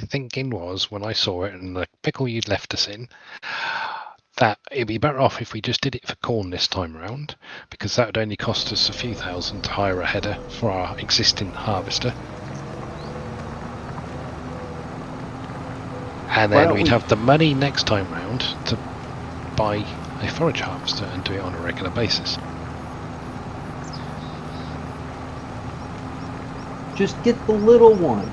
thinking was, when I saw it and the pickle you'd left us in, that it'd be better off if we just did it for corn this time around, because that would only cost us a few thousand to hire a header for our existing harvester. And then we'd have the money next time round to buy a forage harvester and do it on a regular basis. Just get the little one.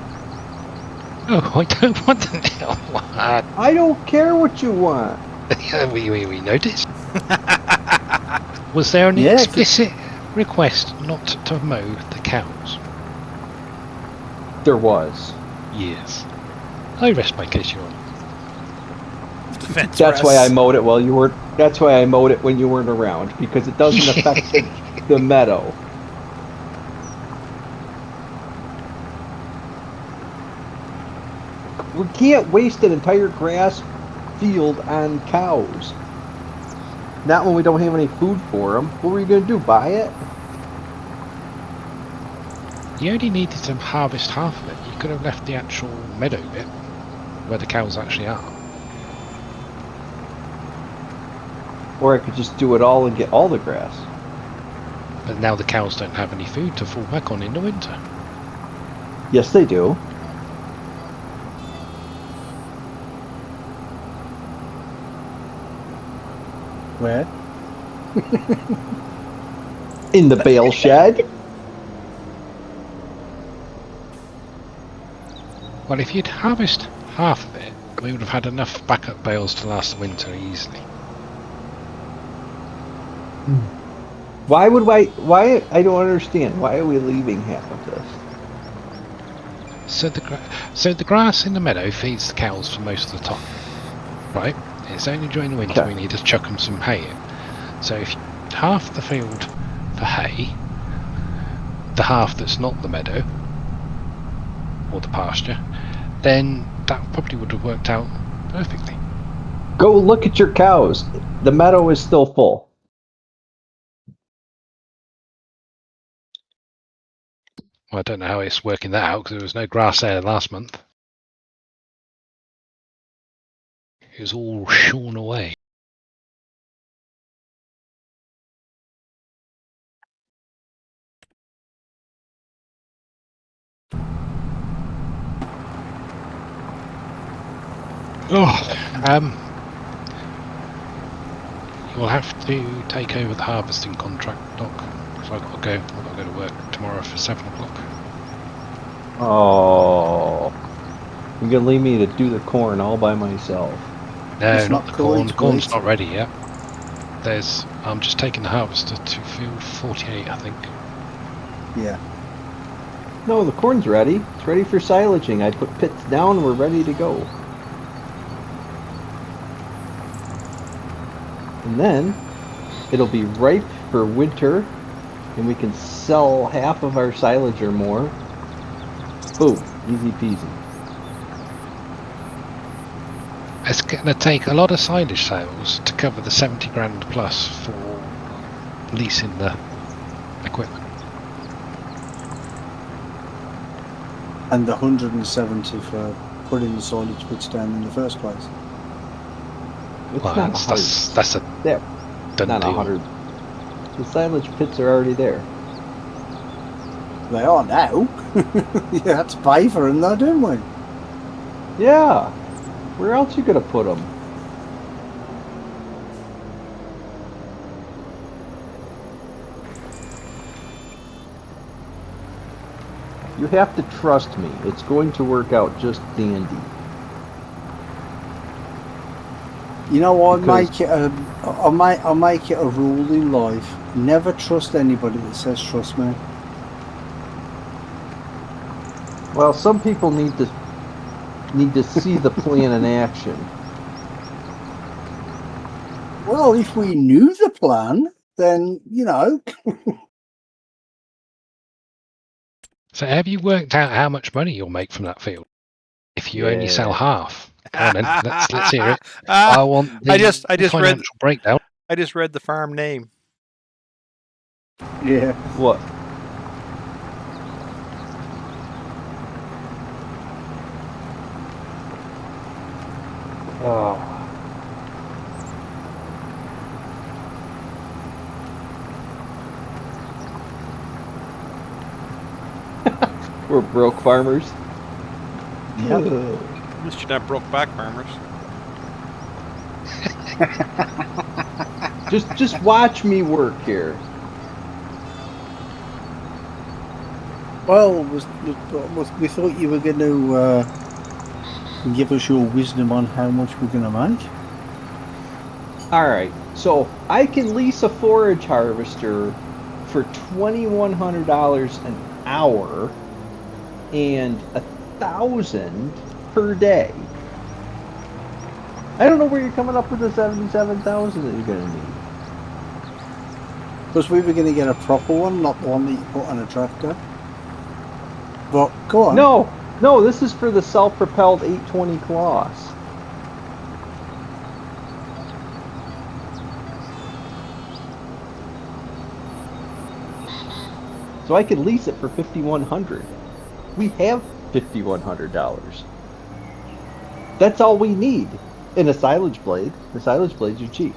Oh, I don't want the little one. I don't care what you want. we noticed. Was there an explicit request not to mow the cows? There was. Yes. I rest my case, Your Honour. That's why I mowed it while you weren't. That's why I mowed it when you weren't around, because it doesn't affect the meadow. We can't waste an entire grass field on cows. Not when we don't have any food for them. What were you going to do, buy it? You only needed to harvest half of it. You could have left the actual meadow bit where the cows actually are. Or I could just do it all and get all the grass. But now the cows don't have any food to fall back on in the winter. Yes, they do. Where? In the bale shed. Well, if you'd harvest half of it, we would have had enough backup bales to last the winter easily. Why would why I don't understand. Why are we leaving half of this? So the grass in the meadow feeds the cows for most of the time, right? It's only during the winter we need to chuck them some hay in. So if you half the field for hay, the half that's not the meadow or the pasture, then that probably would have worked out perfectly. Go look at your cows. The meadow is still full. Well, I don't know how it's working that out, because there was no grass there last month. It was all shorn away. You'll have to take over the harvesting contract, Doc. So I've got to go to work tomorrow for 7 o'clock. Oh, you're gonna leave me to do the corn all by myself? No, not the corn. The corn's not ready yet. I'm just taking the harvester to field 48, I think. Yeah. No, the corn's ready. It's ready for silaging. I put pits down. We're ready to go. And then it'll be ripe for winter, and we can sell half of our silage or more. Boom, easy peasy. It's going to take a lot of silage sales to cover the 70 grand plus for leasing the equipment. And the 170 for putting the silage pits down in the first place. It's well, not that's a done not deal. 100. The silage pits are already there. They are now. You had to pay for them though, didn't we? Yeah. Where else you gonna put them? You have to trust me. It's going to work out just dandy. You know, I'll make it a rule in life. Never trust anybody that says trust me. Well, some people need to see the plan in action. Well, if we knew the plan, then, you know. So have you worked out how much money you'll make from that field if you only sell half? Come on then, let's hear it. I want the financial breakdown. I just read the farm name. Yeah. What? Oh. We're broke farmers. Yep. At least you're not broke back farmers. Just watch me work here. Well, we thought you were going to give us your wisdom on how much we're going to make. All right, so I can lease a forage harvester for $2,100 an hour and $1,000 per day. I don't know where you're coming up with the 77,000 that you're gonna need. Because we were going to get a proper one, not the one that you put on a tractor. But go on. No, this is for the self-propelled 820 Colossus. So I could lease it for $5,100. We have $5,100. That's all we need in a silage blade. The silage blades are cheap.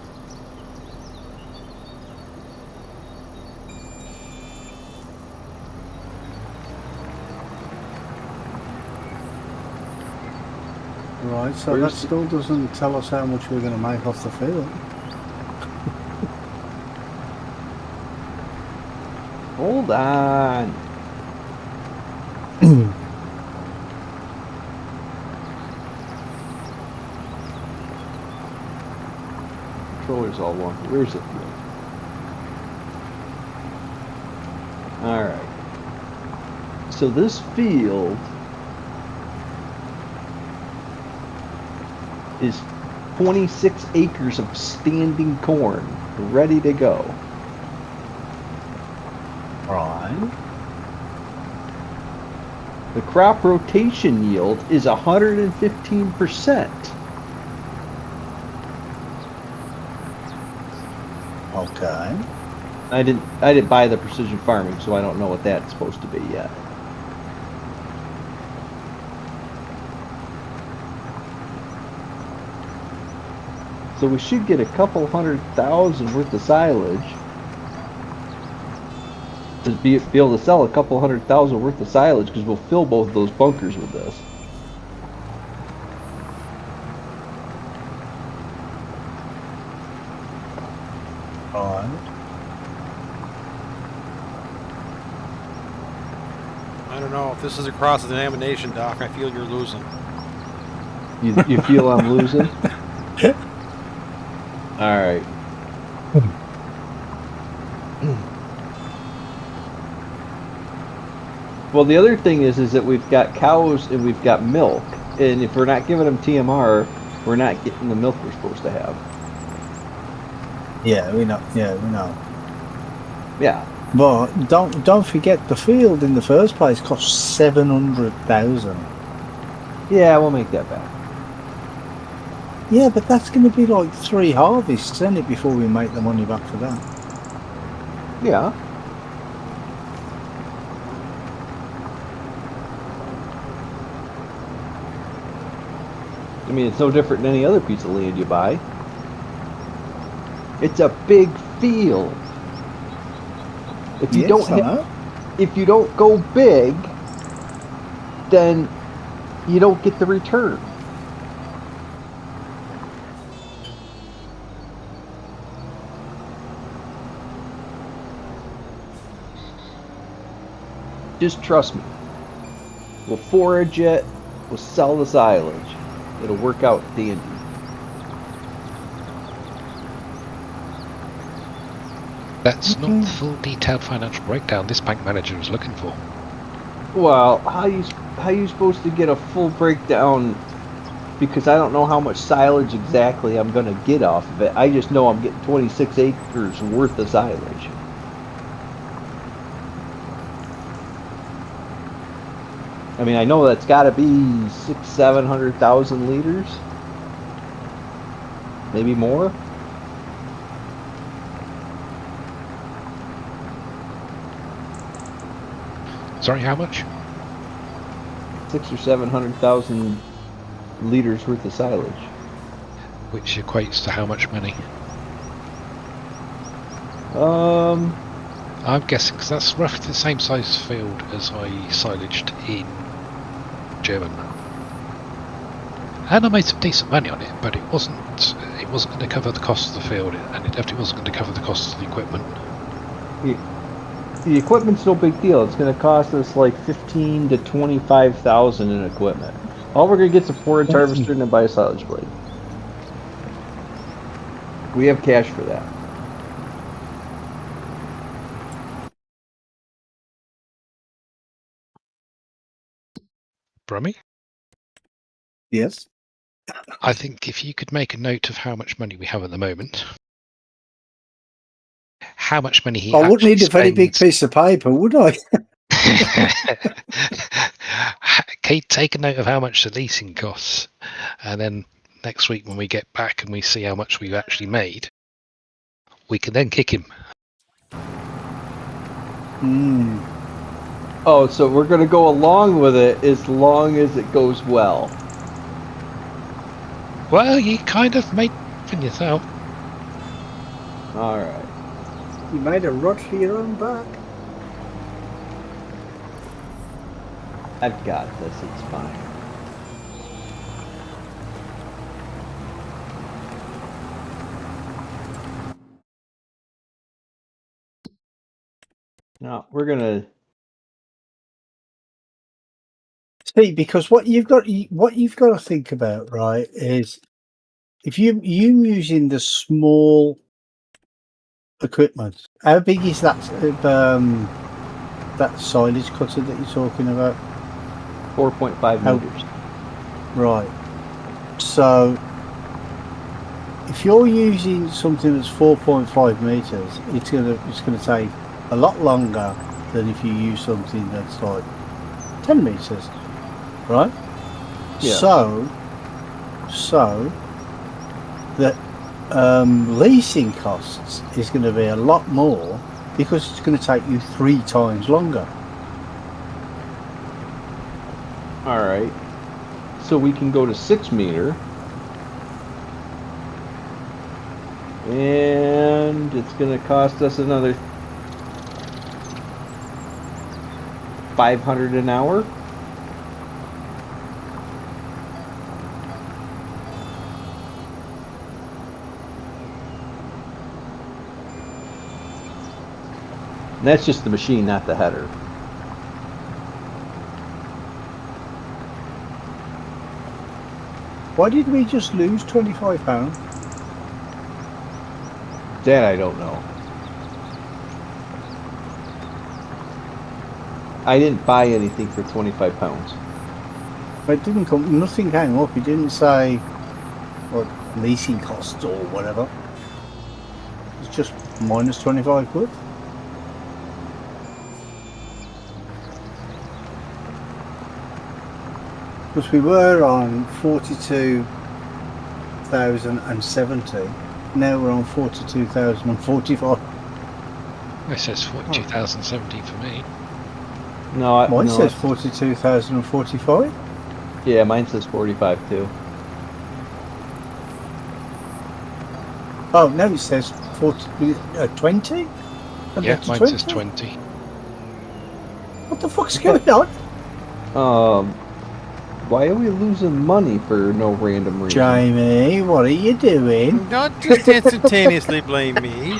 Right, so that still doesn't tell us how much we're going to make off the field. Hold on. Controller's all wonky. Where's the field? Alright. So this field is 26 acres of standing corn ready to go. Right. The crop rotation yield is 115%. Okay. I didn't buy the precision farming, so I don't know what that's supposed to be yet. So we should get a couple $100,000 worth of silage to be able to sell a couple $100,000 worth of silage, because we'll fill both of those bunkers with this. Right. I don't know. If this is a cross-examination, Doc, I feel you're losing. You feel I'm losing? All right. Well, the other thing is that we've got cows and we've got milk, and if we're not giving them TMR, we're not getting the milk we're supposed to have. Yeah, we know. Yeah, we know. Yeah. But don't forget, the field in the first place cost 700,000. Yeah, we'll make that back. Yeah, but that's going to be like 3 harvests, isn't it, before we make the money back for that? Yeah. I mean, it's no different than any other piece of land you buy. It's a big field. If you if you don't go big, then you don't get the return. Just trust me. We'll forage it, we'll sell the silage. It'll work out dandy. That's not the full detailed financial breakdown this bank manager is looking for. Well, how you supposed to get a full breakdown? Because I don't know how much silage exactly I'm going to get off of it. I just know I'm getting 26 acres worth of silage. I mean, I know that's got to be 600,000-700,000 liters, maybe more. Sorry, how much? 600,000 or 700,000 liters worth of silage. which equates to how much money? I'm guessing because that's roughly the same size field as I silaged in German. And I made some decent money on it, but it wasn't going to cover the cost of the field, and it definitely wasn't going to cover the cost of the equipment. The equipment's no big deal. It's going to cost us like 15 to 25,000 in equipment. All we're going to get is a 4-inch harvester and then buy a silage blade. We have cash for that. Brummy? Yes. I think if you could make a note of how much money we have at the moment, how much money he I wouldn't actually need a very big spends- piece of paper, would I? Take a note of how much the leasing costs, and then next week when we get back and we see how much we've actually made, we can then kick him. Hmm. Oh, so we're going to go along with it as long as it goes well. Well, you kind of made it yourself. All right. You made a rod for your own back. I've got this. It's fine. Now we're gonna See, because what you've got to think about, right, is if you using the small equipment, how big is that silage cutter that you're talking about? 4.5 meters. Right. So if you're using something that's 4.5 meters, it's gonna take a lot longer than if you use something that's like 10 meters, right? Yeah. So the leasing costs is going to be a lot more because it's going to take you 3 times longer. All right. So we can go to 6 meter. And it's going to cost us another 500 an hour. And that's just the machine, not the header. Why did we just lose £25? That I don't know. I didn't buy anything for 25 pounds. It didn't come. Nothing came up. It didn't say what leasing costs or whatever. It's just minus 25 quid. Because we were on 42,070. Now we're on 42,045. It says 42,070 for me. No, Mine no, says 42,045. yeah, mine says 45 too. Oh, no, it says 20? Yeah, mine says 20. What the fuck's going on? Why are we losing money for no random reason? Jamie, what are you doing? Don't just instantaneously blame me.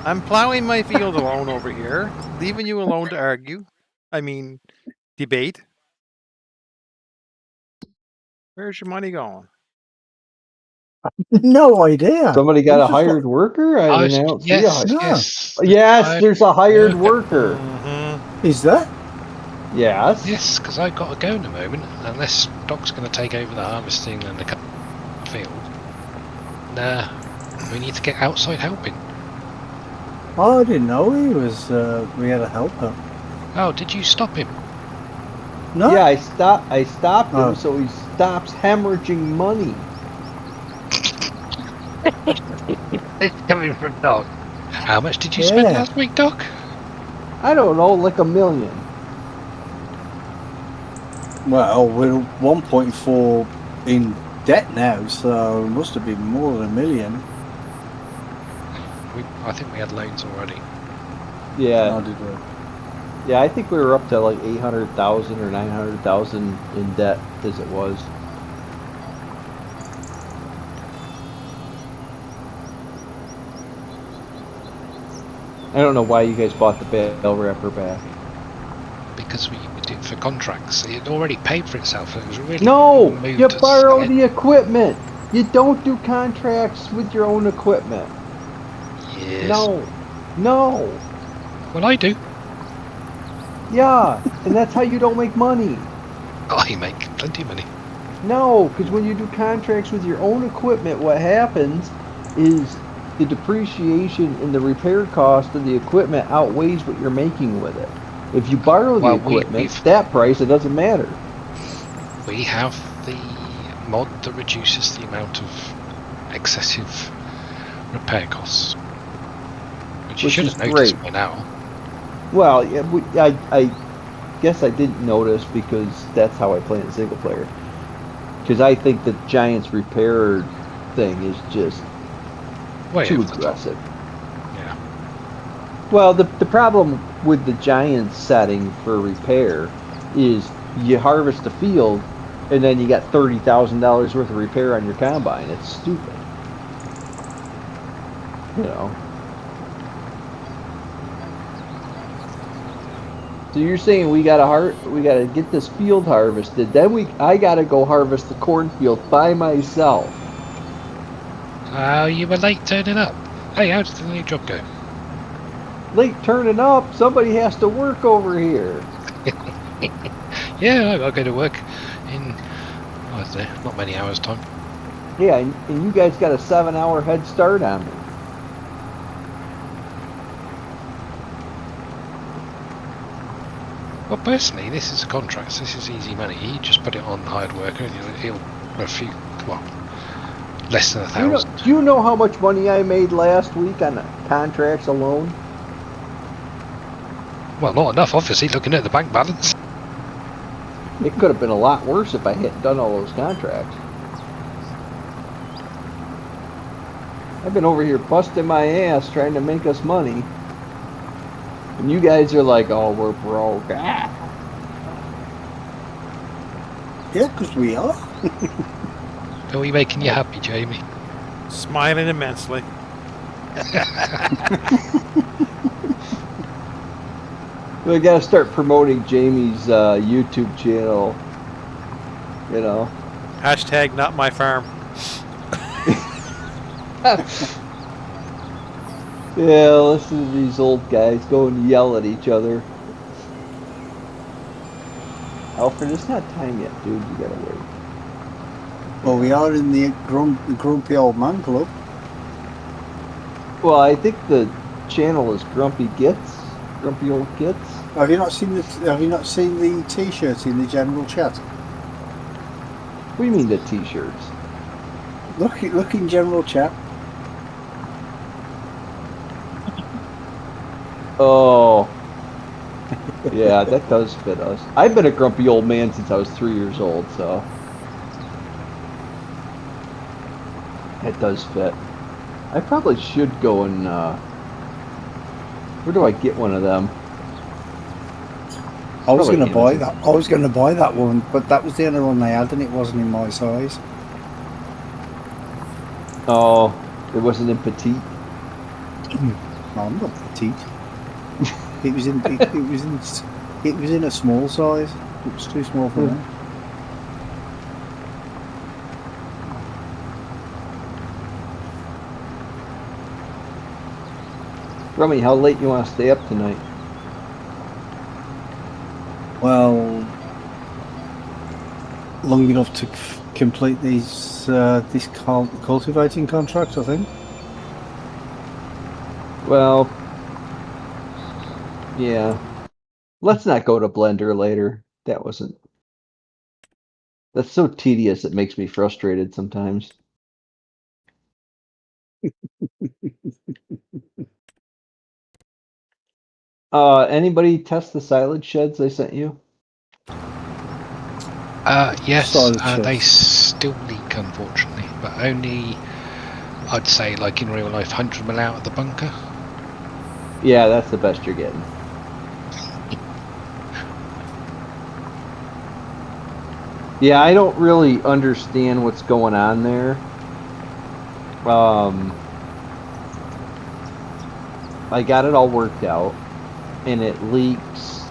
I'm plowing my field alone over here, leaving you alone to argue. I mean, debate. Where's your money going? No idea. Somebody got a It's just hired worker? I mean, I don't see a Yes, hired. No. yes. Yes, there's a hired worker. Mm-hmm. Is that? Yes. Yes, because I've got to go in a moment, unless Doc's going to take over the harvesting and the field. Nah, we need to get outside helping. Oh, I didn't know he was. We had a helper. Oh, did you stop him? No. Yeah, I stopped him Oh. so he stops hemorrhaging money. It's coming from Doc. How much did you spend Yeah. last week, Doc? I don't know, like $1 million. Well, we're 1.4 in debt now, so it must have been more than $1 million. I think we had loans already. Yeah. Oh, did we? Yeah, I think we were up to like 800,000 or 900,000 in debt as it was. I don't know why you guys bought the bale wrapper back. Because we did it for contracts. It already paid for itself. It was really No! moved You to borrow sell it. the equipment! You don't do contracts with your own equipment. Yes. No. No. Well, I do. Yeah, and that's how you don't make money. I make plenty of money. No, because when you do contracts with your own equipment, what happens is the depreciation and the repair cost of the equipment outweighs what you're making with it. If you borrow the Well, equipment, that price, it doesn't matter. We have the mod that reduces the amount of excessive repair costs. Which you Which should is have noticed great. by now. Well, yeah, I guess I didn't notice because that's how I play in single player. Because I think the Giants repair thing is just Way too over the top. aggressive. Yeah. Well, the problem with the Giants setting for repair is you harvest a field and then you got $30,000 worth of repair on your combine. It's stupid. You know. So you're saying we gotta get this field harvested, then I gotta go harvest the cornfield by myself. Oh, you were late turning up. Hey, how did the new job go? Late turning up, somebody has to work over here. Yeah, I'll go to work in, I don't know, not many hours' time. Yeah, and you guys got a 7-hour head start on me. Well, personally, this is a contract, so this is easy money. You just put it on hired worker and he'll a few, well, less than 1,000. Do you know how much money I made last week on contracts alone? Well, not enough, obviously, looking at the bank balance. It could have been a lot worse if I hadn't done all those contracts. I've been over here busting my ass trying to make us money. And you guys are like, oh, we're broke. Ah. Yeah, because we are. Are we making you happy, Jamie? Smiling immensely. We gotta start promoting Jamie's YouTube channel. You know. Hashtag not my farm. Yeah, listen to these old guys go and yell at each other. Alfred, it's not time yet, dude. You gotta wait. Well, we are in the Grumpy Old Man Club. Well, I think the channel is Grumpy Gits. Grumpy Old Gits. Have you not seen the T-shirts in the general chat? What do you mean the T-shirts? Look in general chat. Oh. Yeah, that does fit us. I've been a grumpy old man since I was 3 years old, so it does fit. I probably should go and where do I get one of them? I was Probably going to buy Amazon. that. I was going to buy that one, but that was the only one they had, and it wasn't in my size. Oh, it wasn't in petite. No, I'm not petite. It was in a small size. It was too small for me. Rummy, how late you want to stay up tonight? Well, long enough to complete this cultivating contract, I think. Well, yeah. Let's not go to Blender later. That's so tedious it makes me frustrated sometimes. Anybody test the silage sheds I sent you? Yes, Silage they sheds. still leak leak, unfortunately, but only, I'd say, like in real life, 100 mil out of the bunker. Yeah, that's the best you're getting. Yeah, I don't really understand what's going on there. I got it all worked out, and it leaks.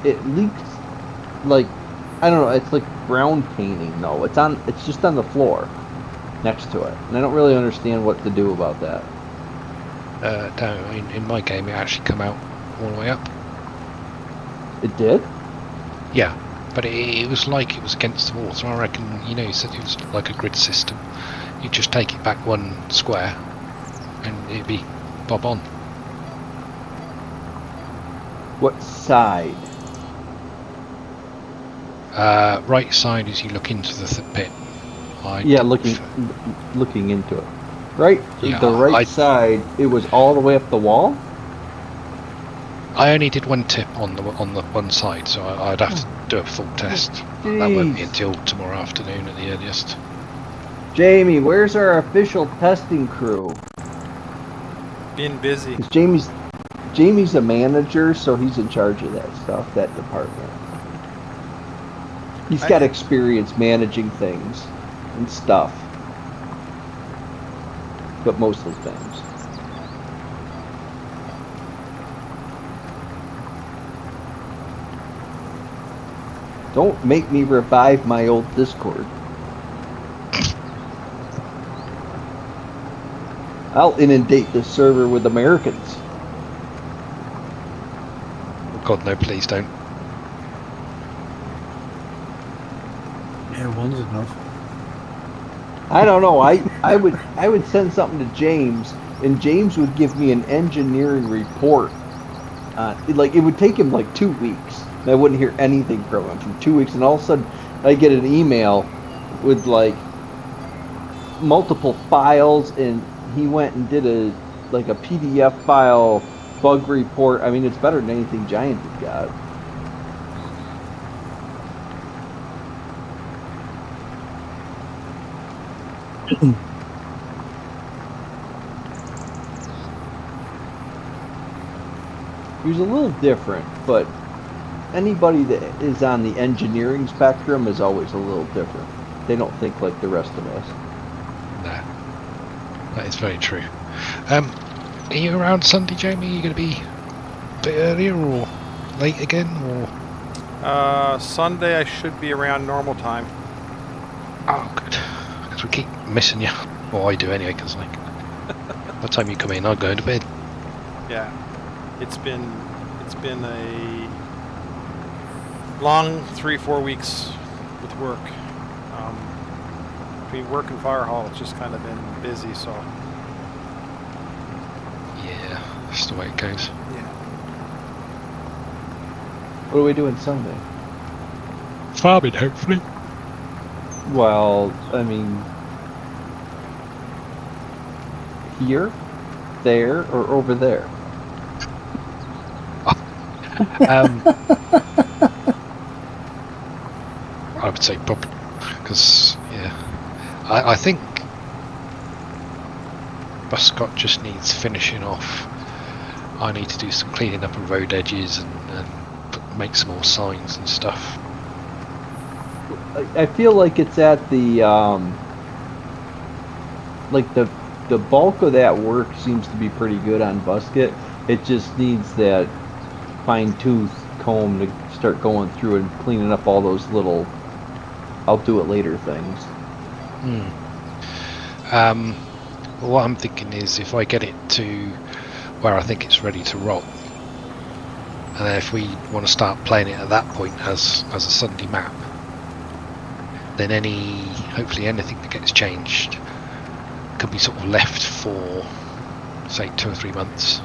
It leaks like, I don't know. It's like ground painting though. It's just on the floor next to it, and I don't really understand what to do about that. No, in my game, it actually come out all the way up. It did? Yeah, but it was like it was against the wall. So I reckon, you said it was like a grid system. You just take it back one square, and it'd be bob on. What side? Right side as you look into the pit. Yeah, looking into it. Right, Yeah, the right side. It was all the way up the wall. I only did one tip on the one side, so I'd have to do a full test. Jeez. That won't be until tomorrow afternoon at the earliest. Jamie, where's our official testing crew? Been busy. 'Cause Jamie's a manager, so he's in charge of that stuff, that department. He's got experience managing things and stuff, but mostly things. Don't make me revive my old Discord. I'll inundate this server with Americans. God, no, please don't. Yeah, one's enough. I don't know. I would send something to James, and James would give me an engineering report. Like it would take him like 2 weeks. And I wouldn't hear anything from him for 2 weeks, and all of a sudden I get an email with like multiple files, and he went and did a PDF file bug report. I mean, it's better than anything Giant had got. He was a little different, but anybody that is on the engineering spectrum is always a little different. They don't think like the rest of us. No, that is very true. Are you around Sunday, Jamie? Are you going to be a bit earlier or late again, or? Sunday I should be around normal time. Oh, good. Because we keep missing you. Well, I do anyway. Because like, by the time you come in, I'll go to bed. Yeah, it's been a long 3-4 weeks with work. Between work and fire hall, it's just kind of been busy. So Yeah, that's the way it goes. yeah. What are we doing Sunday? Farming, hopefully. Well, I mean, here, there, or over there? I would say probably because I think Buscott just needs finishing off. I need to do some cleaning up of road edges and make some more signs and stuff. I feel like it's at the like the bulk of that work seems to be pretty good on Busket. It just needs that fine-tooth comb to start going through and cleaning up all those little I'll do it later things. What I'm thinking is if I get it to where I think it's ready to roll, and then if we want to start playing it at that point as a Sunday map, then hopefully anything that gets changed can be sort of left for say 2 or 3 months,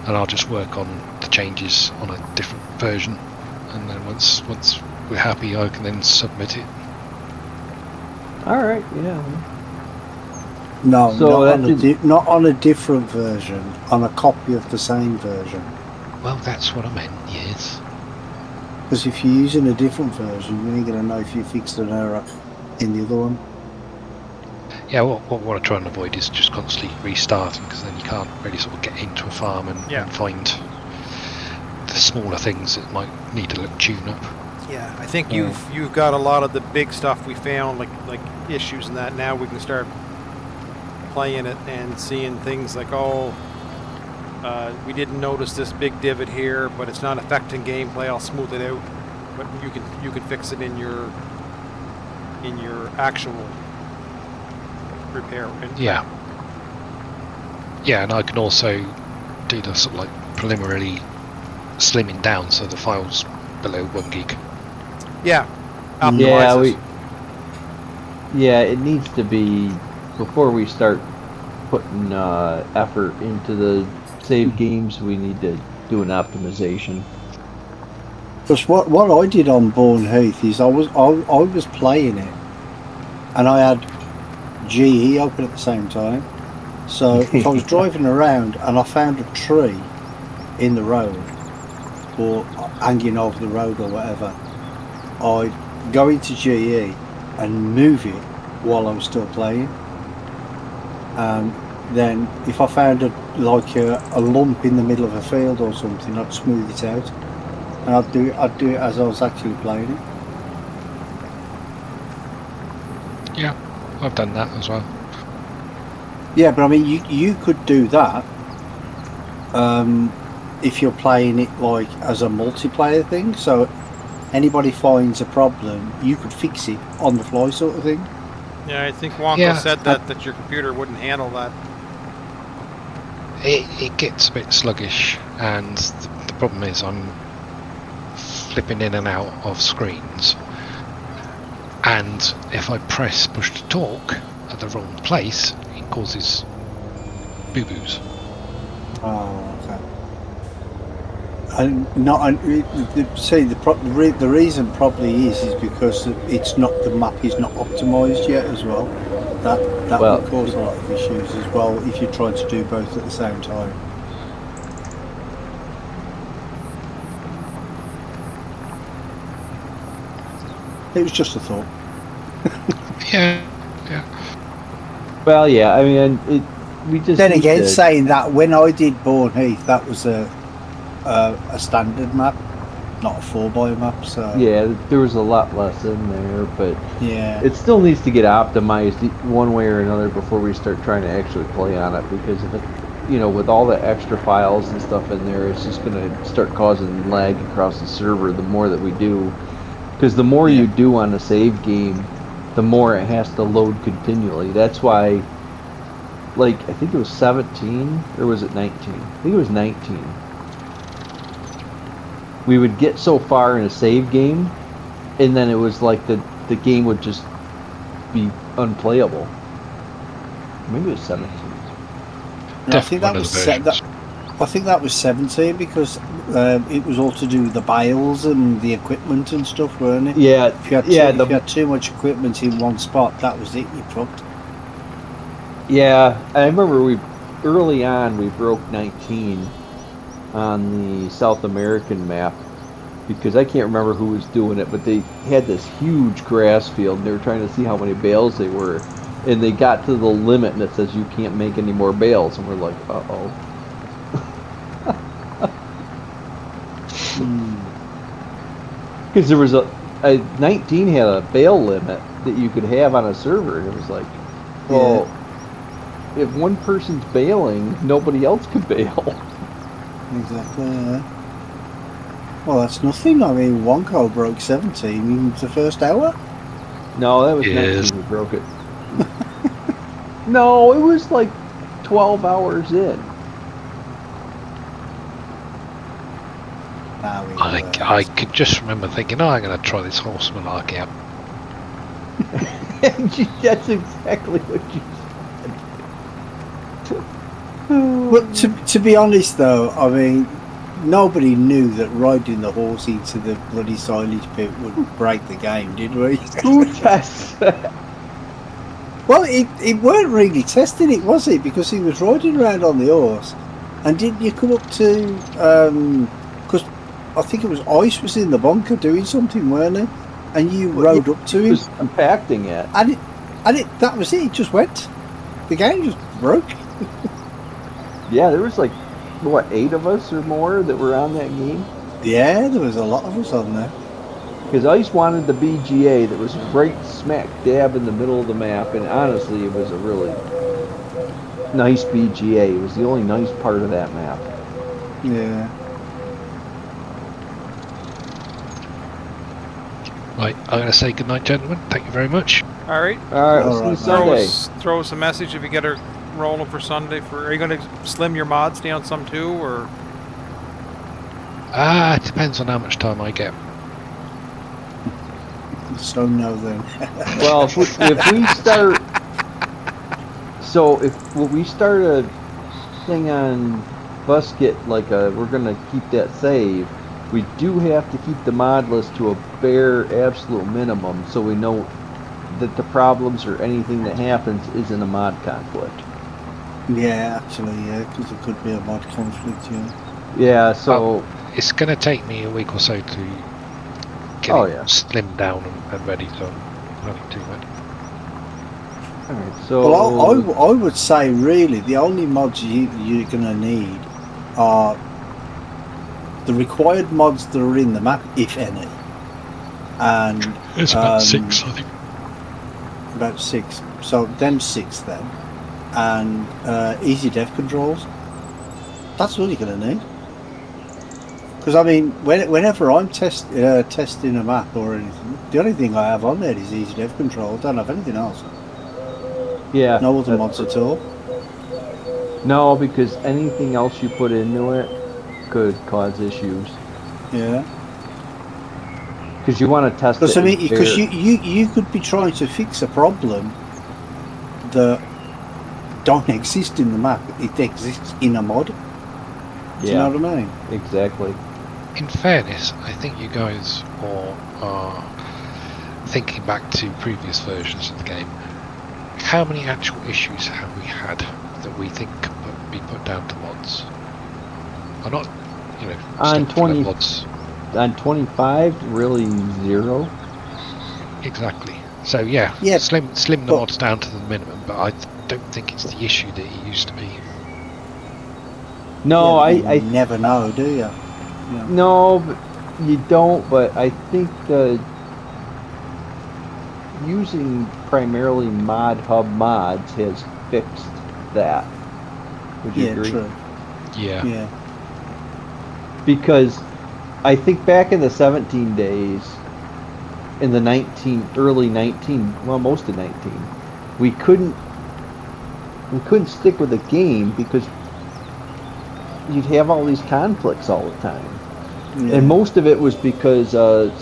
and I'll just work on the changes on a different version, and then once we're happy I can then submit it. Alright, yeah. No, So not on a different version, on a copy of the same version. Well, that's what I meant, yes. Because if you're using a different version, you ain't going to know if you fixed an error in the other one. Yeah, what I try and avoid is just constantly restarting, because then you can't really sort of get into a farm and find the smaller things that might need a little tune up. Yeah, I think you've got a lot of the big stuff we found, like issues and that. Now we can start playing it and seeing things like, we didn't notice this big divot here, but it's not affecting gameplay. I'll smooth it out. But you can fix it in your actual repair. Yeah, and I can also do the sort of like preliminary slimming down so the file's below 1 gig. Yeah. It needs to be before we start putting effort into the save games. We need to do an optimization. Because what I did on Bourne Heath is I was playing it, and I had GE open at the same time. So if I was driving around and I found a tree in the road or hanging over the road or whatever, I'd go into GE and move it while I was still playing. Then if I found a lump in the middle of a field or something, I'd smooth it out, and I'd do it as I was actually playing it. Yeah, I've done that as well. Yeah, but I mean, you could do that if you're playing it like as a multiplayer thing. So anybody finds a problem, you could fix it on the fly, sort of thing. Yeah, I think Wonko said that your computer wouldn't handle that. It gets a bit sluggish, and the problem is I'm flipping in and out of screens, and if I press push to talk at the wrong place, it causes boo-boos. Oh, okay. And the reason probably is because the map is not optimized yet as well. That will cause a lot of issues as well if you're trying to do both at the same time. It was just a thought. Yeah. Well, yeah. I mean, we just. Then again, saying that, when I did Bourne Heath, that was a standard map, not a 4x map. So yeah, there was a lot less in there, but yeah, it still needs to get optimized one way or another before we start trying to actually play on it. Because if it, with all the extra files and stuff in there, it's just going to start causing lag across the server. The more that we do. Because the more you do on a save game, the more it has to load continually. That's why, I think it was 17, or was it 19? I think it was 19. We would get so far in a save game, and then it was like the game would just be unplayable. Maybe it was 17. I think that was I think that was 17 because it was all to do with the bales and the equipment and stuff, weren't it? Yeah. If you had too much equipment in one spot, that was it. You fucked. Yeah, I remember early on we broke 19 on the South American map because I can't remember who was doing it, but they had this huge grass field and they were trying to see how many bales they were, and they got to the limit and it says you can't make any more bales, and we're like, uh-oh. Because there was a 19 had a bale limit that you could have on a server, and it was like, well, if one person's bailing, nobody else could bail. Exactly. Yeah. Well, that's nothing. I mean, Wonko broke 17 in the first hour. No, that was 19 who broke it. No, it was like 12 hours in. I could just remember thinking, I'm going to try this horse malarkey out. That's exactly what you But said. to be honest, though, I mean, nobody knew that riding the horse into the bloody silage pit would break the game, did we? Who tests that? Well, it weren't really testing it, was it? Because he was riding around on the horse, and didn't you come up to? Because I think it was Ice was in the bunker doing something, weren't he? and you rode up to him, Just compacting it. and that was it. It just went. The game just broke. Yeah, there was like, what, 8 of us or more that were on that game? Yeah, there was a lot of us on there. Because Ice wanted the BGA that was right smack dab in the middle of the map, and honestly, it was a really nice BGA. It was the only nice part of that map. Yeah. Right, I'm going to say good night, gentlemen. Thank you very much. All right. All right, All we'll right, see you man. Sunday. Throw us a message if you get her rolling for Sunday. Are you going to slim your mods down some too, or? It depends on how much time I get. So no then. Well, if we start, if we start a thing on Busket, like we're gonna keep that save, we do have to keep the mod list to a bare absolute minimum, so we know that the problems or anything that happens isn't a mod conflict. Yeah, actually, yeah, because it could be a mod conflict, yeah. Yeah, so It's going to take me a week or so to get Oh, it yeah. slimmed down and ready, so nothing too bad. all right, so Well, I would say really the only mods you're going to need are the required mods that are in the map, if any. And It's about 6, I think. about 6. So them 6 then, and easy dev controls. That's all you're going to need. Because I mean, whenever I'm testing a map or anything, the only thing I have on there is easy dev control. I don't have anything else. yeah, No other that's mods at all. no, because anything else you put into it could cause issues. Yeah. Because you want to test Because it. I mean, in because bare- you could be trying to fix a problem that don't exist in the map. It exists in a mod. Do you know what I mean? exactly. In fairness, I think you guys are thinking back to previous versions of the game. How many actual issues have we had that we think can be put down to mods? I'm not, On stuck to 20 the mods. On 25, really 0. Exactly. So yeah, Yeah, slim the but- mods down to the minimum, but I don't think it's the issue that it used to be. No, Yeah, you I never know, do you? Yeah. no, but you don't. But I think using primarily Mod Hub mods has fixed that. Would you Yeah, agree? true. Yeah. Yeah. Because I think back in the 17 days, in the early 19, well, most of 19, we couldn't stick with a game because you'd have all these conflicts all the time. Yeah. And most of it was because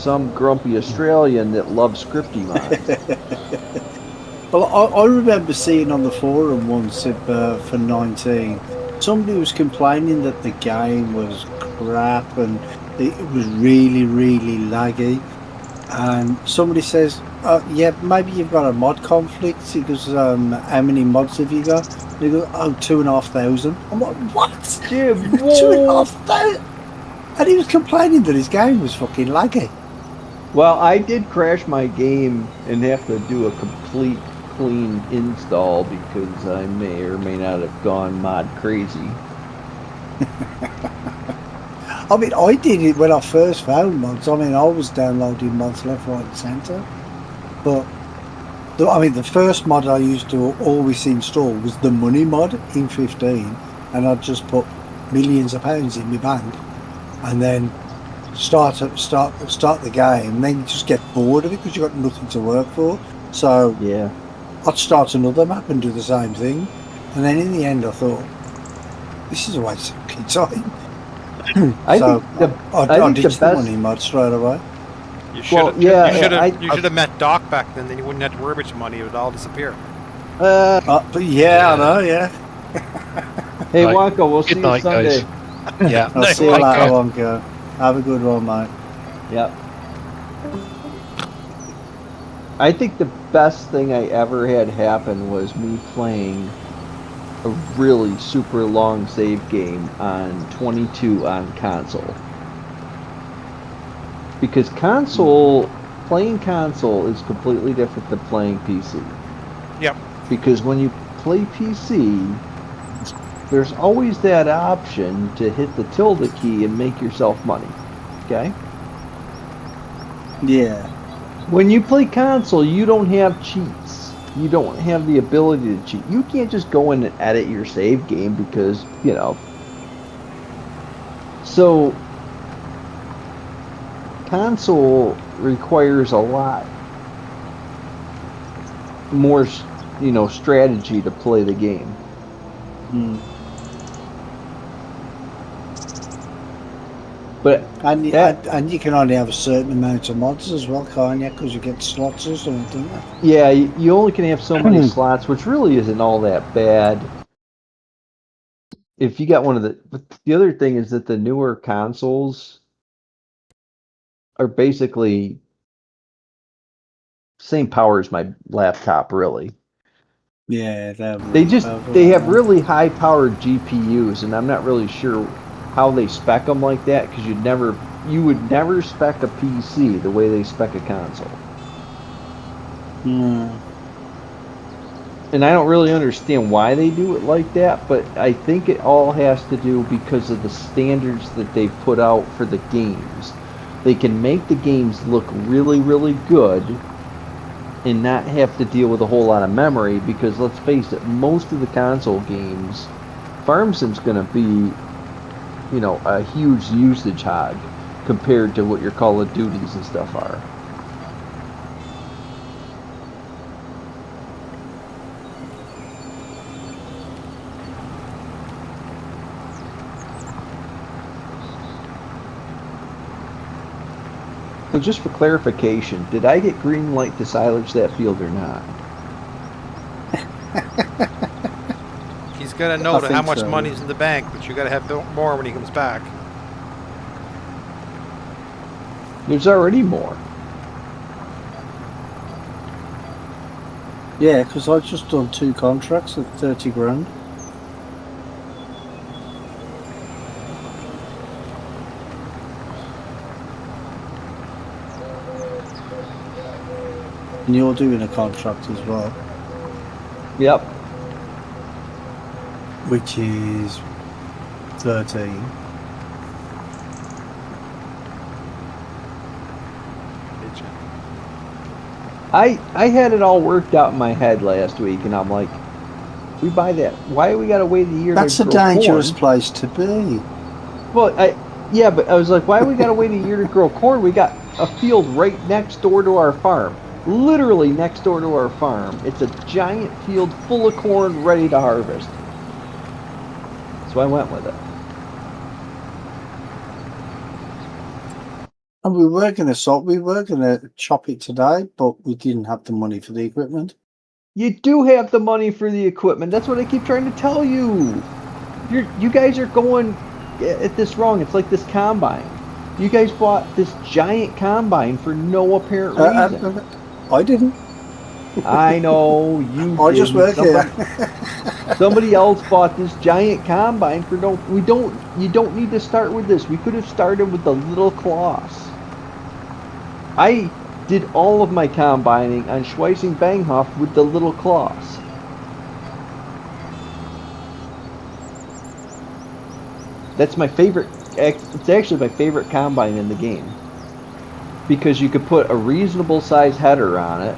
some grumpy Australian that loves scripty mods. Well, I remember seeing on the forum once for 19, somebody was complaining that the game was crap and it was really, really laggy. And somebody says, yeah, maybe you've got a mod conflict. He goes, how many mods have you got? And he goes, 2,500. I'm like, what? Jim, 2,500? And he was complaining that his game was fucking laggy. Well, I did crash my game and have to do a complete clean install because I may or may not have gone mod crazy. I mean, I did it when I first found mods. I mean, I was downloading mods left, right and centre. But, the first mod I used to always install was the money mod in 15. And I'd just put millions of pounds in my bank. And then start the game. And then you just get bored of it because you've got nothing to work for. So Yeah. I'd start another map and do the same thing. And then in the end I thought, this is a waste of fucking time. I So think I the ditched the best- money mod straight away. You should have. yeah, you should have met Doc back then. Then you wouldn't have to worry about your money. It would all disappear. But yeah, I know, yeah. Hey, Right. Wonka, we'll see Good you night, Sunday. guys. Yeah. I'll see you Take later, care. Wonka. Have a good one, mate. Yep. I think the best thing I ever had happen was me playing a really super long save game on 22 on console. Because console playing console is completely different than playing PC. Yep. Because when you play PC, there's always that option to hit the tilde key and make yourself money. Okay? Yeah. When you play console, you don't have cheats. You don't have the ability to cheat. You can't just go in and edit your save game because, you know. So, console requires a lot more, you know, strategy to play the game. Mm. But And, that, and you can only have a certain amount of mods as well, can't you? Because you get slots or something, don't yeah, you only can have so many slots, which really isn't all that bad. If you got one of but the other thing is that the newer consoles are basically same power as my laptop, really. Yeah, they're They really just powerful, they have aren't really high powered GPUs, and I'm not really sure how they spec them like that because you would never spec a PC the way they spec a console. they? Mm. And I don't really understand why they do it like that, but I think it all has to do because of the standards that they put out for the games. They can make the games look really, really good and not have to deal with a whole lot of memory because let's face it, most of the console games, Farm Sim's going to be, you know, a huge usage hog compared to what your Call of Duties and stuff are. So just for clarification, did I get green light to silage that field or not? He's got to know I how think much so. money's in the bank, but you got to have more when he comes back. There's already more. Yeah, because I've just done 2 contracts at 30 grand. And you're doing a contract as well, Yep. which is 13. I had it all worked out in my head last week, and I'm like, we buy that. Why we gotta wait a year That's to a grow dangerous corn? place to be. Well, yeah, but I was like, why we gotta wait a year to grow corn? We got a field right next door to our farm, literally next door to our farm. It's a giant field full of corn ready to harvest. So I went with it. And we were going to chop it today, but we didn't have the money for the equipment. You do have the money for the equipment. That's what I keep trying to tell you. You guys are going at this wrong. It's like this combine. You guys bought this giant combine for no apparent reason. I didn't. I know you I didn't. just work here. Somebody else bought this giant combine for no. You don't need to start with this. We could have started with the little cloths. I did all of my combining on Schweising Banghoff with the little cloths. That's my favorite. It's actually my favorite combine in the game because you could put a reasonable size header on it,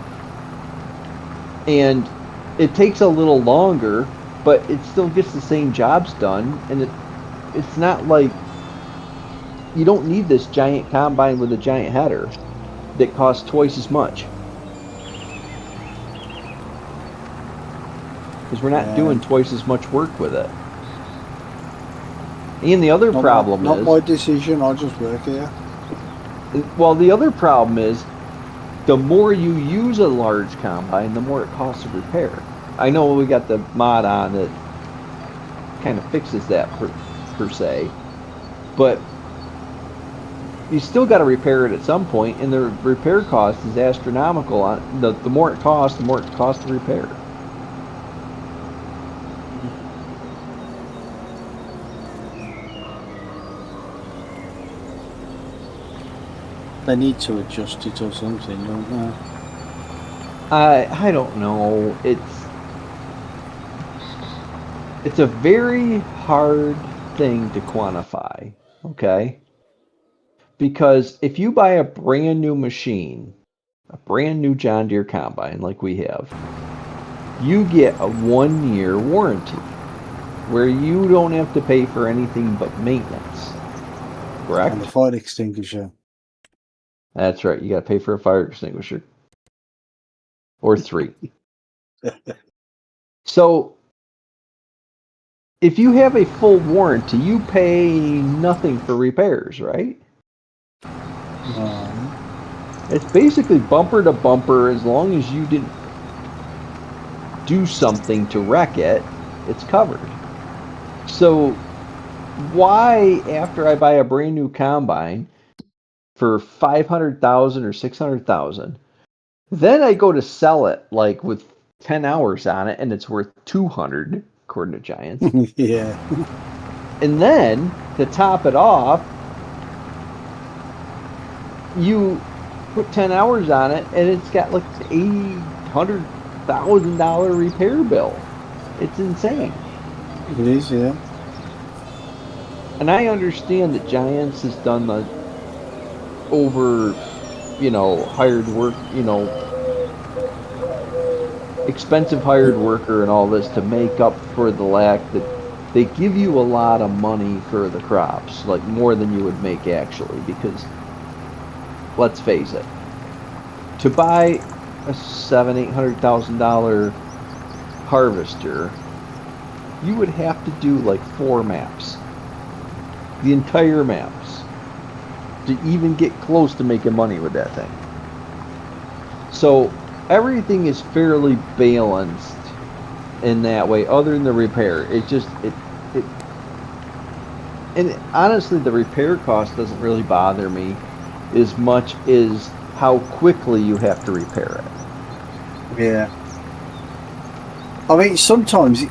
and it takes a little longer, but it still gets the same jobs done. And it's not like you don't need this giant combine with a giant header that costs twice as much. Because we're not doing twice as much work with it. And the other problem is... Not my decision, I just work here. Well, the other problem is, the more you use a large combine, the more it costs to repair. I know we got the mod on that kind of fixes that per se, but you still got to repair it at some point, and the repair cost is astronomical. The more it costs, the more it costs to repair. They need to adjust it or something, don't they? I don't know. It's a very hard thing to quantify, okay? Because if you buy a brand new machine, a brand new John Deere combine like we have, you get a 1-year warranty where you don't have to pay for anything but maintenance. Correct? And the fire extinguisher. That's right. You got to pay for a fire extinguisher. Or 3. So if you have a full warranty, you pay nothing for repairs, right? It's basically bumper to bumper. As long as you didn't do something to wreck it, it's covered. So why, after I buy a brand new combine for $500,000 or $600,000, then I go to sell it like with 10 hours on it and it's worth 200, according to Giants. Yeah. And then to top it off, you put 10 hours on it and it's got like $800,000 repair bill. It's insane. It is, yeah. And I understand that Giants has done the hired work, expensive hired worker and all this to make up for the lack that they give you a lot of money for the crops, like more than you would make actually, because let's face it, to buy a $700,000-$800,000 harvester, you would have to do like 4 maps, the entire maps, to even get close to making money with that thing. So everything is fairly balanced in that way, other than the repair. And honestly, the repair cost doesn't really bother me as much as how quickly you have to repair it. Yeah. I mean, sometimes,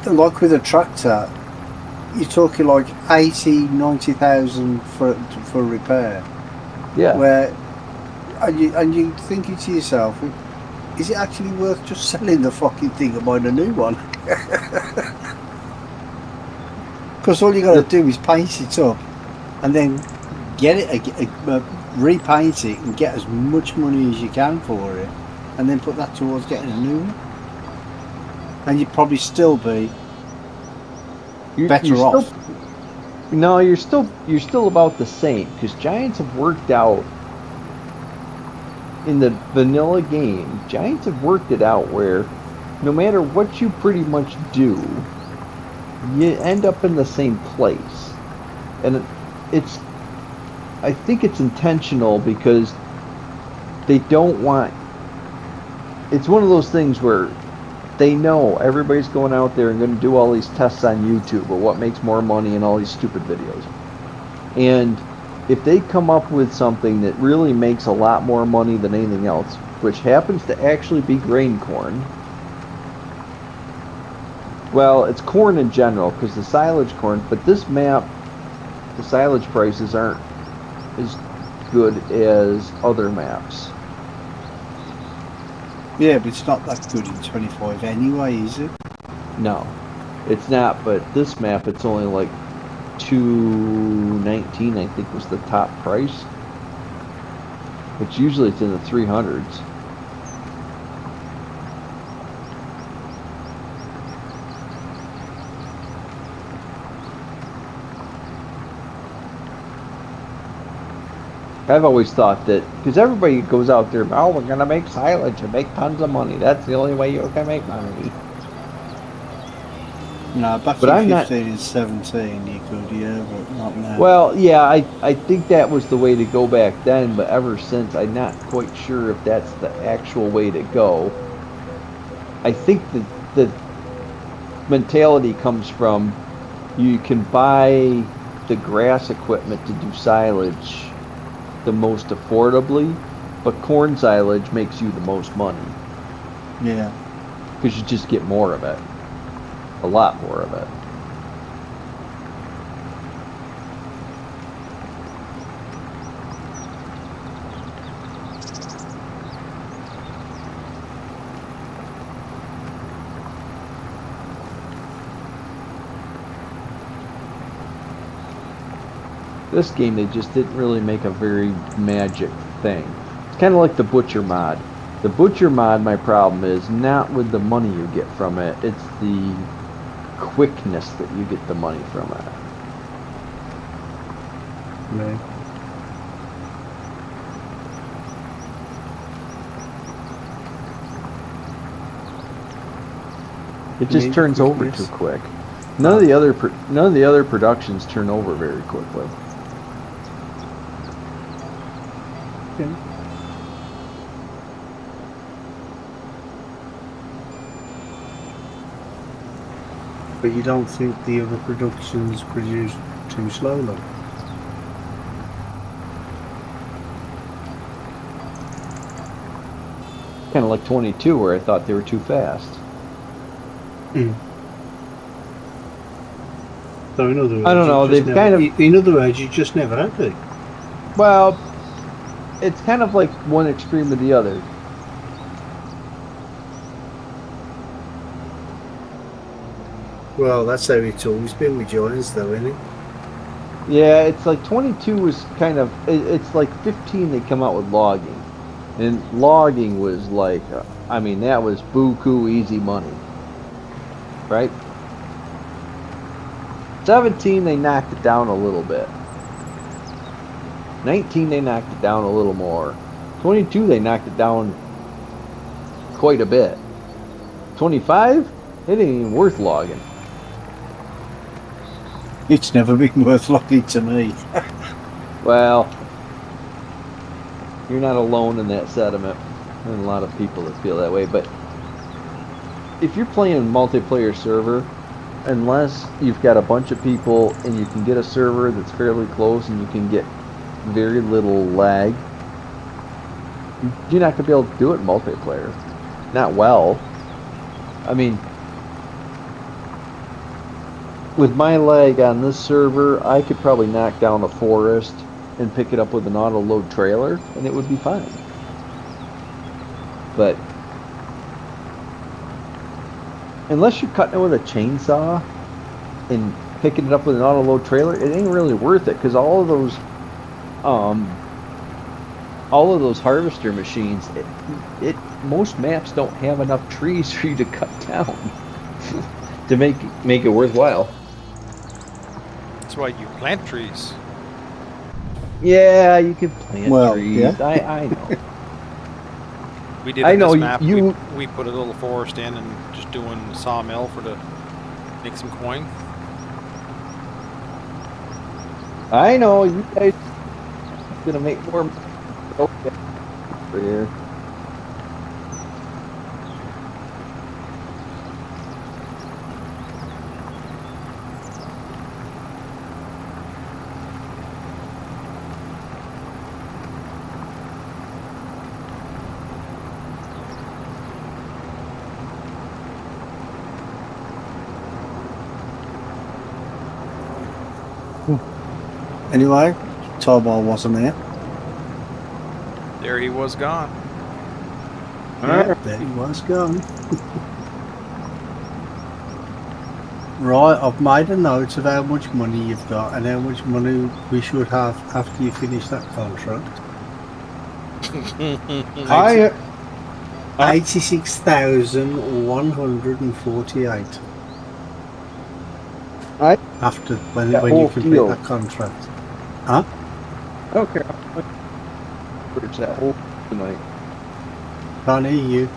like with a tractor, you're talking like 90,000 for repair. Yeah. Where, and you're thinking to yourself, is it actually worth just selling the fucking thing and buying a new one? Because all you got to do is paint it up, and then get it, repaint it, and get as much money as you can for it, and then put that towards getting a new one. And you'd probably still be better off. No, you're still about the same, because Giants have worked out in the vanilla game. Giants have worked it out where no matter what you pretty much do, you end up in the same place, and I think it's intentional because they don't want. It's one of those things where they know everybody's going out there and going to do all these tests on YouTube or what makes more money and all these stupid videos. And if they come up with something that really makes a lot more money than anything else, which happens to actually be grain corn, well, it's corn in general because the silage corn, but this map, the silage prices aren't as good as other maps. Yeah, but it's not that good in 25 anyway, is it? No, it's not, but this map, it's only like $2.19, I think, was the top price, which usually it's in the 300s. I've always thought that, because everybody goes out there, oh, we're going to make silage and make tons of money. That's the only way you can make money. No, back in 15 and 17 you could, yeah, but not now. Well, yeah, I think that was the way to go back then, but ever since, I'm not quite sure if that's the actual way to go. I think the mentality comes from you can buy the grass equipment to do silage the most affordably, but corn silage makes you the most money. Yeah. Because you just get more of it. A lot more of it. This game, they just didn't really make a very magic thing. It's kind of like the Butcher mod. The Butcher mod, my problem is not with the money you get from it, it's the quickness that you get the money from it. No. It just turns over too quick. None of the other productions turn over very quickly. Okay. But you don't think the other productions produce too slowly? Kind of like 22, where I thought they were too fast. So in other words, I don't know. They've in other words, you just never had to. Well, it's kind of like one extreme or the other. Well, that's how it's always been with Giants, though, isn't it? Yeah, it's like 22 was kind of. It's like 15. They come out with logging, and logging was like, I mean, that was buku easy money, right? 17, they knocked it down a little bit. 19, they knocked it down a little more. 22, they knocked it down quite a bit. 25, it ain't even worth logging. It's never been worth logging to me. Well, you're not alone in that sentiment. There's a lot of people that feel that way. But if you're playing a multiplayer server, unless you've got a bunch of people and you can get a server that's fairly close and you can get very little lag, you're not going to be able to do it in multiplayer. Not well. I mean, with my lag on this server, I could probably knock down a forest and pick it up with an auto-load trailer, and it would be fine. But unless you're cutting it with a chainsaw and picking it up with an auto-load trailer, it ain't really worth it, because all of those harvester machines, most maps don't have enough trees for you to cut down to make it worthwhile. That's why you plant trees. Yeah, you can plant trees. Yeah. I know. We did on this map. We put a little forest in and just doing a sawmill to make some coin. I know you guys are gonna make more. Okay, for here. Anyway, Tobal wasn't there. There he was gone. Yeah, there he was gone. Right, I've made a note of how much money you've got and how much money we should have after you finish that contract. 86,148. After when you complete that contract. Huh? I don't care how much it's that whole tonight. Can't hear you.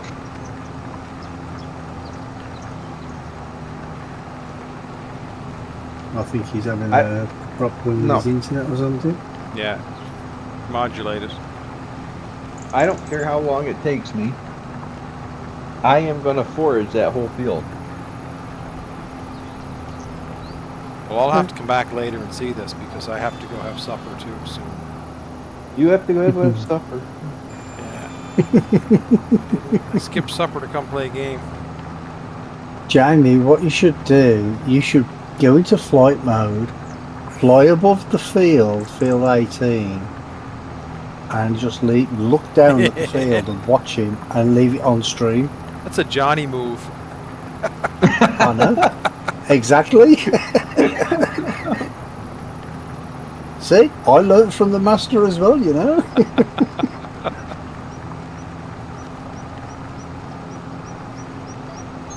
I think he's having a problem with his internet or something. Yeah, modulated. I don't care how long it takes me. I am going to forage that whole field. Well, I'll have to come back later and see this because I have to go have supper too soon. You have to go have supper. Yeah. I skipped supper to come play a game. Jamie, what you should do, you should go into flight mode, fly above the field 18, and just look down at the field and watch him and leave it on stream. That's a Johnny move. I know. Exactly. See, I learned from the master as well, you know.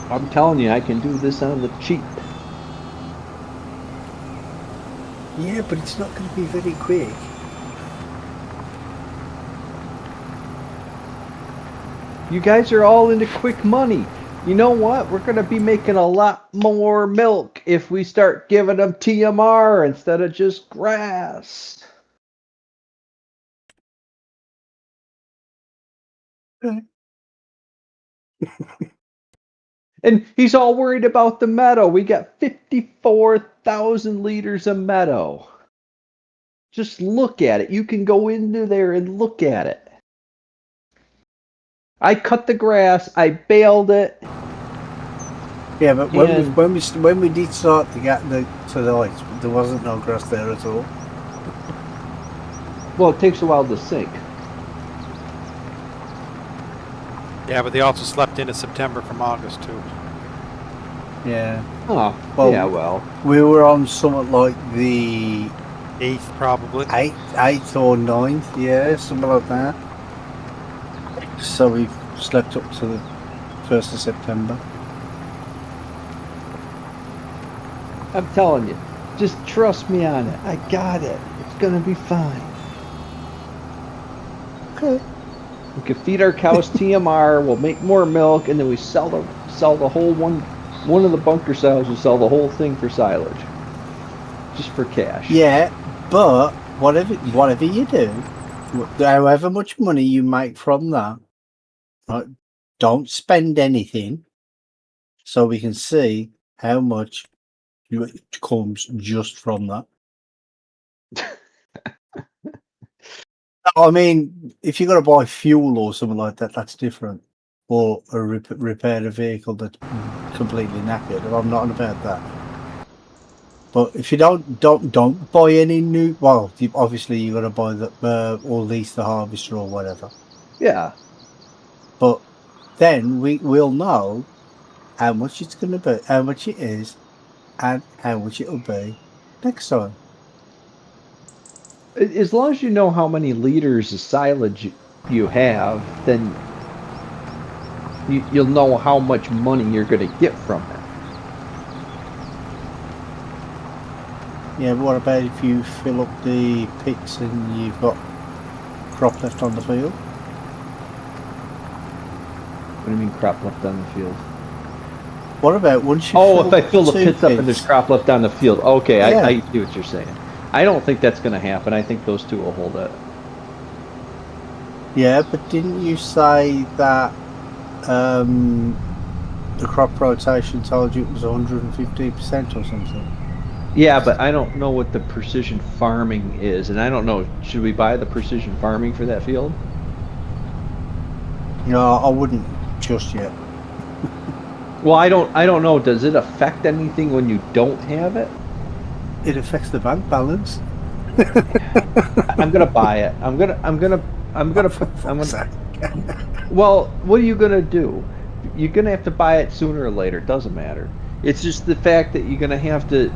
I'm telling you, I can do this on the cheap. Yeah, but it's not going to be very quick. You guys are all into quick money. You know what? We're going to be making a lot more milk if we start giving them TMR instead of just grass. Okay. And he's all worried about the meadow. We got 54,000 liters of meadow. Just look at it. You can go into there and look at it. I cut the grass. I baled it. Yeah, but And- when we did start to get to the ice, there wasn't no grass there at all. Well, it takes a while to sink. Yeah, but they also slept into September from August too. Yeah. Oh, Well- yeah, well. We were on something like the 8th probably. 8th or 9th, yeah, something like that. So we slept up to the 1st of September. I'm telling you. Just trust me on it. I got it. It's going to be fine. Okay. We can feed our cows TMR. We'll make more milk, and then we sell the whole one of the bunker sows. We sell the whole thing for silage, just for cash. Yeah, but whatever you do, however much money you make from that, right, don't spend anything, so we can see how much comes just from that. I mean, if you're going to buy fuel or something like that, that's different. Or repair a vehicle that's completely knackered. I'm not on about that. But if you don't buy any new, well, obviously you're going to buy the or lease the harvester or whatever. Yeah. But then we'll know how much it's going to be, how much it is, and how much it'll be next time. As long as you know how many liters of silage you have, then you'll know how much money you're going to get from it. Yeah, but what about if you fill up the pits and you've got crop left on the field? What do you mean crop left on the field? What about once you If I fill the two pits up and there's crop left on the field. Okay, Yeah. I see what you're saying. I don't think that's going to happen. I think those two will hold it. Yeah, but didn't you say that the crop rotation told you it was 150% or something? Yeah, but I don't know what the precision farming is, and I don't know. Should we buy the precision farming for that field? No, I wouldn't just yet. Well, I don't know. Does it affect anything when you don't have it? It affects the bank balance. I'm gonna buy it. I'm gonna. Well, what are you gonna do? You're gonna have to buy it sooner or later. It doesn't matter. It's just the fact that you're gonna have to.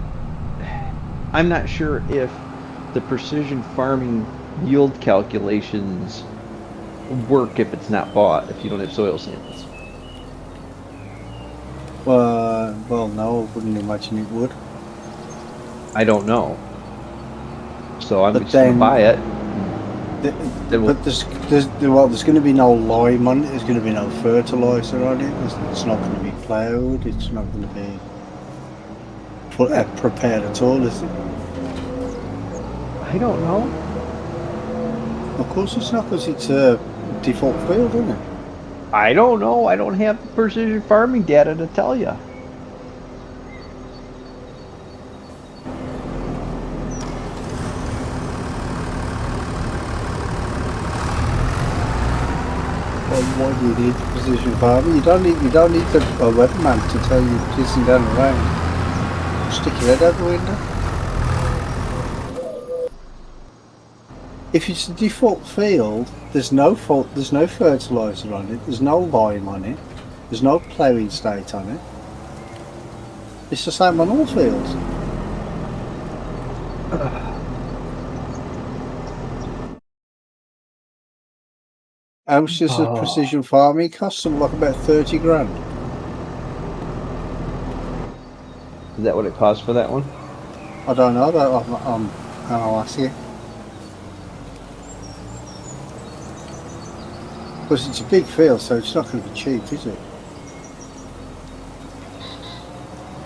I'm not sure if the precision farming yield calculations work if it's not bought, if you don't have soil samples. Well, no, I wouldn't imagine it would. I don't know. So I'm But just gonna then- buy it. But there's going to be no lime on it. There's going to be no fertilizer on it. It's not going to be ploughed. It's not going to be prepared at all, is it? I don't know. Of course it's not, because it's a default field, isn't it? I don't know. I don't have the precision farming data to tell you. Well, why do you need precision farming? You don't need a weatherman to tell you this and that around. Stick your head out the window. If it's a default field, there's no fertilizer on it. There's no lime on it. There's no ploughing state on it. It's the same on all fields. How much does the precision farming cost? Something like about 30 grand. Is that what it costs for that one? I don't know. I'll ask you. Because it's a big field, so it's not going to be cheap, is it?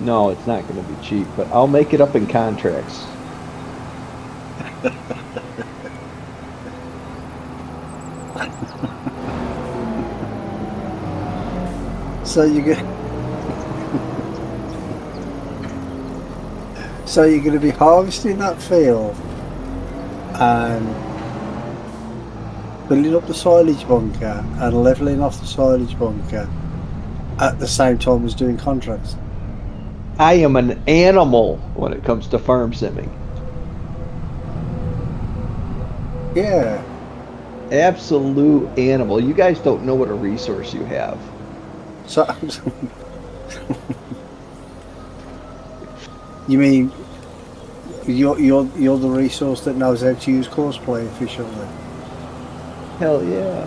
No, it's not going to be cheap, but I'll make it up in contracts. So you get. So you're going to be harvesting that field and filling up the silage bunker and levelling off the silage bunker at the same time as doing contracts. I am an animal when it comes to farm simming. Yeah. Absolute animal. You guys don't know what a resource you have. So, you mean you're the resource that knows how to use courseplay efficiently? Hell yeah.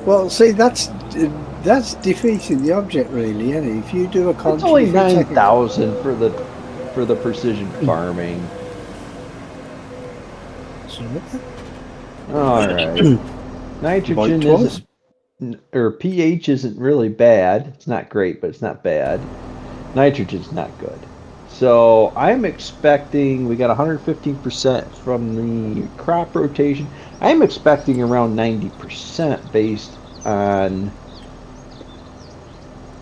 Well, see, that's defeating the object, really, isn't it? If you do a contract, It's only 9,000 for the precision farming. All right. Nitrogen isn't, or pH isn't really bad. It's not great, but it's not bad. Nitrogen's not good. So I'm expecting, we got 115% from the crop rotation. I'm expecting around 90% based on.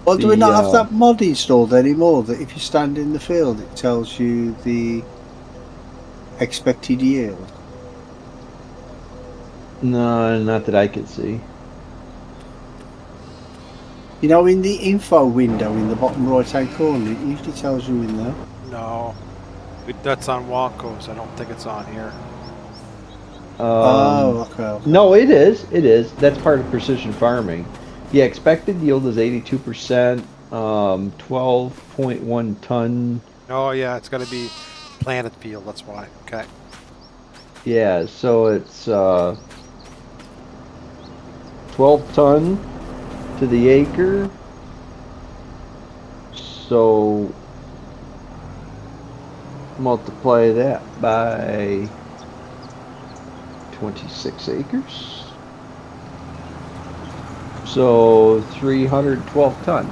Well, do we not have that mod installed anymore? That if you stand in the field, it tells you the expected yield. No, not that I can see. You know, in the info window in the bottom right-hand corner, it usually tells you in there. No, that's on Walco's. I don't think it's on here. Okay. No, it is. It is. That's part of precision farming. Yeah, expected yield is 82%. 12.1 ton. Oh yeah, it's got to be planted field. That's why. Okay. Yeah, so it's 12 ton to the acre. So multiply that by 26 acres. So 312 ton.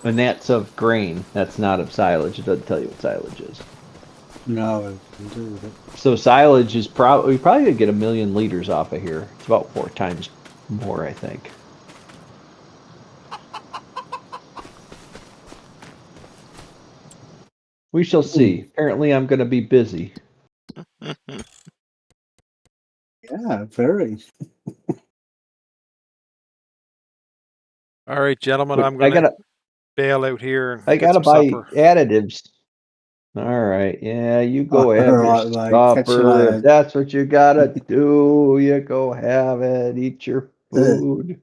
And that's of grain. That's not of silage. It doesn't tell you what silage is. No, it doesn't do with it. So silage is probably, we probably gonna get 1 million liters off of here. It's about 4 times more, I think. We shall see. Apparently I'm gonna be busy. Yeah, very. All right, gentlemen, But I'm gonna bail out here and I get gotta some buy supper. additives. All right, yeah, you go have your Alright, mate. Catch you supper. later. If that's what you gotta do, you go have it. Eat your food.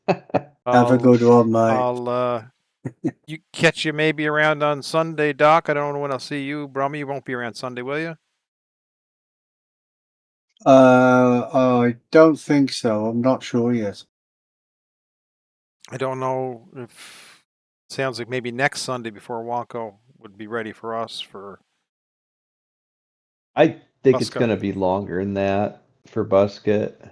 Have a good one, mate. I'll you catch you maybe around on Sunday, Doc. I don't know when I'll see you. Brummy, you won't be around Sunday, will you? I don't think so. I'm not sure yet. I don't know if sounds like maybe next Sunday before Wonko would be ready for us for. I think it's Busca. gonna be longer than that for Busket.